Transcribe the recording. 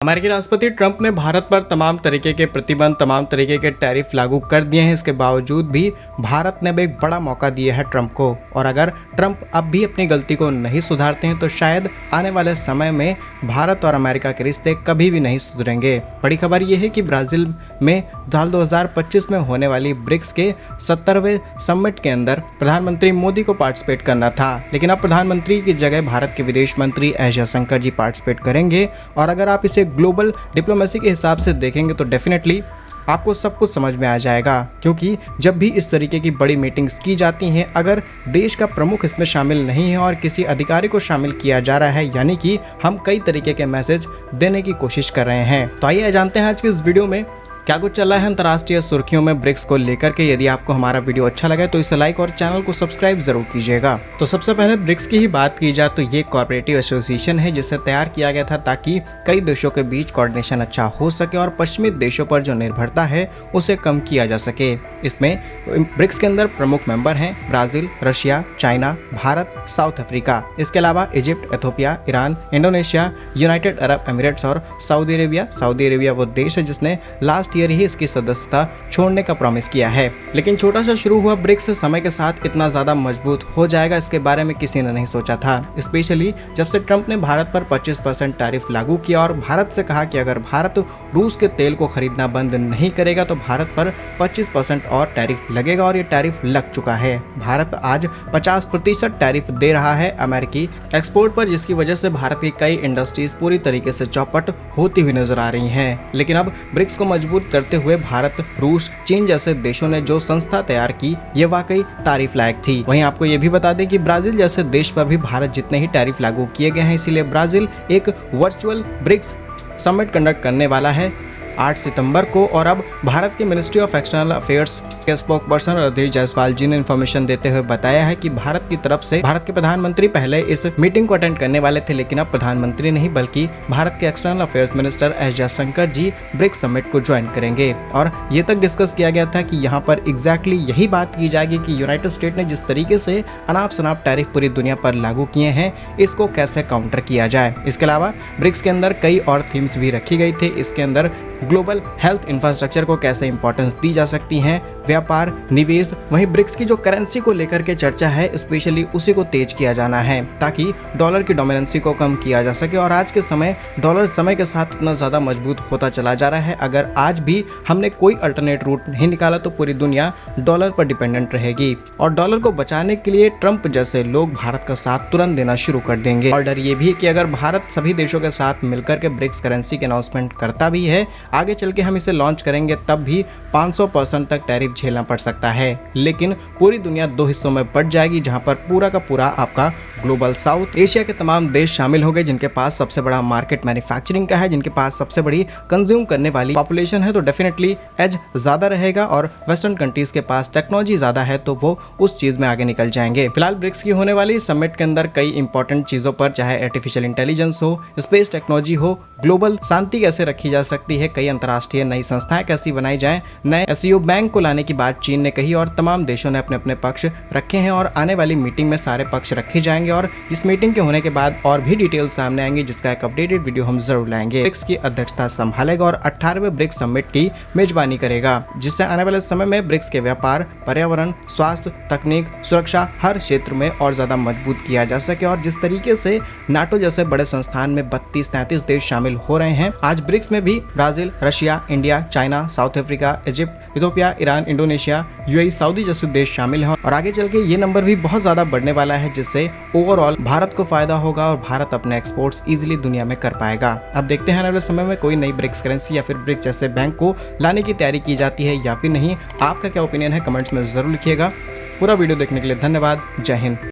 अमेरिकी राष्ट्रपति ट्रंप ने भारत पर तमाम तरीके के प्रतिबंध, तमाम तरीके के टैरिफ लागू कर दिए हैं। इसके बावजूद भी भारत ने भी एक बड़ा मौका दिया है ट्रंप को, और अगर ट्रंप अब भी अपनी गलती को नहीं सुधारते हैं तो शायद आने वाले समय में भारत और अमेरिका के रिश्ते कभी भी नहीं सुधरेंगे। बड़ी खबर यह है कि ब्राजील में साल 2025 में होने वाली ब्रिक्स के 70वें समिट के अंदर प्रधानमंत्री मोदी को पार्टिसिपेट करना था, लेकिन अब प्रधानमंत्री की जगह भारत के विदेश मंत्री एस जयशंकर जी पार्टिसिपेट करेंगे। और अगर आप इसे ग्लोबल डिप्लोमेसी के हिसाब से देखेंगे तो डेफिनेटली आपको सब कुछ समझ में आ जाएगा, क्योंकि जब भी इस तरीके की बड़ी मीटिंग्स की जाती हैं, अगर देश का प्रमुख इसमें शामिल नहीं है और किसी अधिकारी को शामिल किया जा रहा है, यानी कि हम कई तरीके के मैसेज देने की कोशिश कर रहे हैं। तो आइए जानते हैं आज की इस वीडियो में क्या कुछ चल रहा है अंतर्राष्ट्रीय सुर्खियों में ब्रिक्स को लेकर के। यदि आपको हमारा वीडियो अच्छा लगे तो इसे लाइक और चैनल को सब्सक्राइब जरूर कीजिएगा। तो सबसे पहले ब्रिक्स की ही बात की जाए तो ये कॉर्पोरेटिव एसोसिएशन है जिसे तैयार किया गया था ताकि कई देशों के बीच कोऑर्डिनेशन अच्छा हो सके और पश्चिमी देशों पर जो निर्भरता है उसे कम किया जा सके। इसमें ब्रिक्स के अंदर प्रमुख मेंबर हैं Brazil, Russia, China, Bharat, south Africa. इसके अलावा Egypt, Ethiopia, Iran, Indonesia, United Arab Emirates और सऊदी अरेबिया। सऊदी अरेबिया वो देश है जिसने लास्ट ईयर ही इसकी सदस्यता छोड़ने का प्रॉमिस किया है। लेकिन छोटा सा शुरू हुआ ब्रिक्स समय के साथ इतना ज्यादा मजबूत हो जाएगा, इसके बारे में किसी ने नहीं सोचा था। स्पेशली जब से ट्रंप ने भारत पर 25% टैरिफ लागू किया और भारत से कहा कि अगर भारत रूस के तेल को खरीदना बंद नहीं करेगा तो भारत पर 25% और टैरिफ लगेगा, और ये टैरिफ लग चुका है। भारत आज 50% टैरिफ दे रहा है अमेरिकी एक्सपोर्ट पर, जिसकी वजह से भारत की कई इंडस्ट्रीज पूरी तरीके से चौपट होती हुई नजर आ रही हैं। लेकिन अब ब्रिक्स को मजबूत करते हुए भारत, रूस, चीन जैसे देशों ने जो संस्था तैयार की ये वाकई तारीफ लायक थी। वहीं आपको ये भी बता दें कि ब्राजील जैसे देश पर भी भारत जितने ही टैरिफ लागू किए गए हैं, इसीलिए ब्राजील एक वर्चुअल ब्रिक्स समिट कंडक्ट करने वाला है 8 सितंबर को। और अब भारत के मिनिस्ट्री ऑफ एक्सटर्नल अफेयर्स के स्पोक पर्सन रणधीर जायसवाल जी ने इन्फॉर्मेशन देते हुए बताया है कि भारत की तरफ से भारत के प्रधानमंत्री पहले इस मीटिंग को अटेंड करने वाले थे, लेकिन अब प्रधानमंत्री नहीं बल्कि भारत के external affairs minister S Jaishankar ji BRICS summit को ज्वाइन करेंगे। और ये तक डिस्कस किया गया था कि यहाँ पर एग्जैक्टली यही बात की जाएगी कि यूनाइटेड स्टेट ने जिस तरीके से अनाप शनाप टैरिफ पूरी दुनिया पर लागू किए हैं इसको कैसे काउंटर किया जाए। इसके अलावा ब्रिक्स के अंदर कई और थीम्स भी रखी गई थी। इसके अंदर ग्लोबल हेल्थ इंफ्रास्ट्रक्चर को कैसे इंपॉर्टेंस दी जा सकती है, व्यापार, निवेश, वहीं ब्रिक्स की जो करेंसी को लेकर के चर्चा है स्पेशली उसी को तेज किया जाना है ताकि डॉलर की डोमिनेंसी को कम किया जा सके। और आज के समय डॉलर समय के साथ इतना ज़्यादा मजबूत होता चला जा रहा है, अगर आज भी हमने कोई अल्टरनेट रूट नहीं निकाला तो पूरी दुनिया डॉलर पर डिपेंडेंट रहेगी। और डॉलर को बचाने के लिए ट्रंप जैसे लोग भारत का साथ तुरंत देना शुरू कर देंगे। और डर ये भी है कि अगर भारत सभी देशों के साथ मिलकर के ब्रिक्स करेंसी के अनाउंसमेंट करता भी है, आगे चल के हम इसे लॉन्च करेंगे तब भी 500% तक टैरिफ झेलना पड़ सकता है। लेकिन पूरी दुनिया दो हिस्सों में बट जाएगी, जहां पर पूरा का पूरा आपका ग्लोबल साउथ एशिया के तमाम देश शामिल हो गए जिनके पास सबसे बड़ा मार्केट मैन्युफैक्चरिंग का है, जिनके पास सबसे बड़ी कंज्यूम करने वाली पॉपुलेशन है, तो डेफिनेटली एज ज्यादा रहेगा। और वेस्टर्न कंट्रीज के पास टेक्नोलॉजी ज्यादा है तो वो उस चीज में आगे निकल जाएंगे। फिलहाल ब्रिक्स की होने वाली समिट के अंदर कई इंपॉर्टेंट चीजों पर, चाहे आर्टिफिशियल इंटेलिजेंस हो, स्पेस टेक्नोलॉजी हो, ग्लोबल शांति कैसे रखी जा सकती है, कई अंतर्राष्ट्रीय नई संस्थाएं कैसी बनाई जाए, नए एसईओ बैंक को लाने की बात चीन ने कही, और तमाम देशों ने अपने अपने पक्ष रखे हैं। और आने वाली मीटिंग में सारे पक्ष रखे जाएंगे और इस मीटिंग के होने के बाद और भी डिटेल सामने आएंगे, जिसका एक अपडेटेड वीडियो हम जरूर लाएंगे। ब्रिक्स की अध्यक्षता संभालेगा और 18वें ब्रिक्स समिट की मेजबानी करेगा, जिससे आने वाले समय में ब्रिक्स के व्यापार, पर्यावरण, स्वास्थ्य, तकनीक, सुरक्षा हर क्षेत्र में और ज्यादा मजबूत किया जा सके। और जिस तरीके से नाटो जैसे बड़े संस्थान में 32-33 देश शामिल हो रहे हैं, आज ब्रिक्स में भी Brazil, Russia, India, China, south Africa, Egypt, Ethiopia, Iran, Indonesia, UAE, Saudi जैसे देश शामिल हैं। और आगे चल के ये नंबर भी बहुत ज्यादा बढ़ने वाला है, जिससे ओवरऑल भारत को फायदा होगा और भारत अपने एक्सपोर्ट्स इजीली दुनिया में कर पाएगा। अब देखते हैं आने वाले समय में कोई नई ब्रिक्स करेंसी या फिर ब्रिक्स जैसे बैंक को लाने की तैयारी की जाती है या फिर नहीं। आपका क्या ओपिनियन है कमेंट्स में जरूर लिखिएगा। पूरा वीडियो देखने के लिए धन्यवाद। जय हिंद।